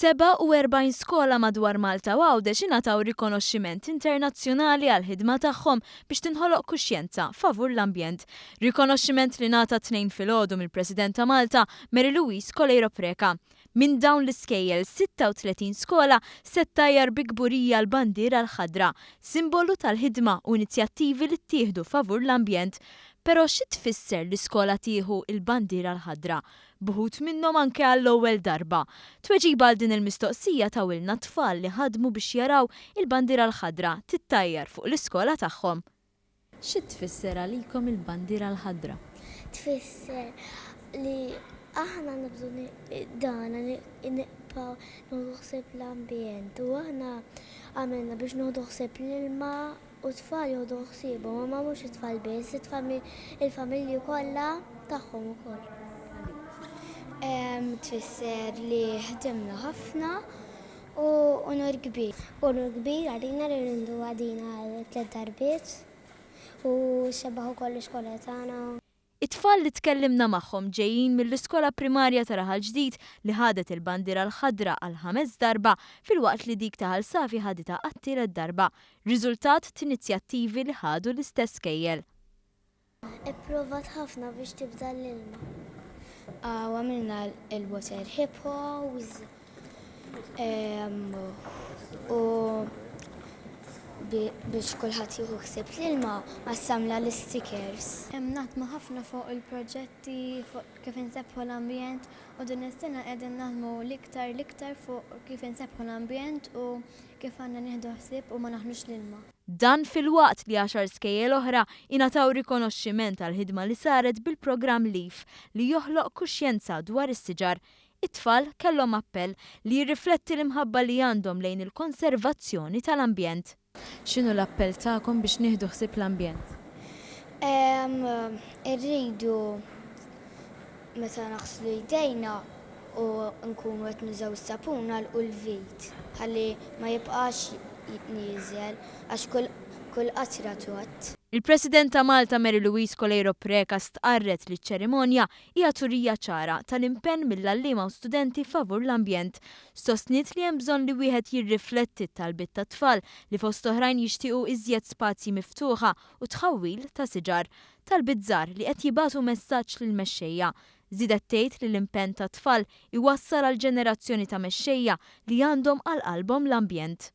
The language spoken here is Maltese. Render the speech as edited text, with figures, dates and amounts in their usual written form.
47 skola madwar Malta u Għawdex ingħataw rikonoxximent internazzjonali għal ħidma tagħhom biex tinħoloq kuxjenza favur l-ambjent. Rikonoxximent li ngħata tnejn filgħodu mill-President ta' Malta, Mary Louise Coleiro Preca. Minn dawn l-iskejjel 36 skola settajjar bi kburija l-bandiera l-ħadra, simbolu tal-ħidma u inizjattivi li ttieħdu favur l-ambjent. Però xi tfisser li skola tieħu il-bandiera l-ħadra? Buħut minnhom anke għall-ewwel darba. Tweġiba għal din il-mistoqsija tawilna tfal li ħadmu biex jaraw il-bandiera l-ħadra tittajjar fuq l-iskola tagħhom. Xi tfisser għalikom il-bandiera l-ħadra? Tfisser li aħna nibżu dana nibqaw noħdu ħsieb l-ambjent u aħna għamilna biex noħdu ħsieb l-ilma u tfal joħdu ħsiebhom, ma mhux it-tfal biss, il-familji kollha tagħhom ukoll. Tfisser li ħdimna ħafna u onur kbir. Onur kbir għalina li rindu għadina 3 darbiet u xebaħu koll l-iskola tagħna. It-tfal li tkellimna magħhom ġejjin mill-iskola primarja ta' Raħal Ġdid li ħadet il-bandiera l-ħadra għal 5 darba filwaqt li dik ta' Ħalsafi ħaditha għat-tielet darba, riżultat t'inizjattivi li ħadu l-istess kejjel. Ipprovat ħafna biex tibda l-ilma. Għamilna il-water hippos u biex kulħadd jieħu ħsieb l-ilma qassamna l-stickers. Naħdmu ħafna fuq il-proġetti fuq kif insebbħu l-ambjent u din is-sena qegħdin naħdmu l-iktar fuq kif insebbħu l-ambjent u kif għandna nieħdu ħsieb u ma naħnux l-ilma. Dan fil-waqt li 10 skejjel oħra ingħataw rikonoxximent għal ħidma li saret bil-programm LEAF li joħloq kuxjenza dwar is-siġar. It-tfal kellhom appell li jirrifletti l-imħabba li għandhom lejn il-konservazzjoni tal-ambjent. X'inhu l-appell tagħkom biex nieħdu ħsieb l-ambjent? Irridu meta naħslu jdejna u nkunu qed nużaw is-sapun nagħlqu l-vejt ħalli ma jibqax jitnieżel għax kull qatra tot. Il-President ta' Malta Mary Louise Coleiro Preca stqarret li ċ-ċerimonja hija turija ċara tal-impenn mill-għalliema u studenti favur l-ambjent. Sostniet li hemm bżonn li wieħed jirrifletti t-talbiet tat-tfal li fost oħrajn jixtiequ iżjed spazji miftuħa u tħawwil ta' siġar. Talbiet żgħar li qed jibagħtu messaġġ lill-mexxejja. Żiedet tgħid li l-impenn tat-tfal iwassal għal ġenerazzjoni ta' mexxejja li għandhom għal qalbhom l-ambjent.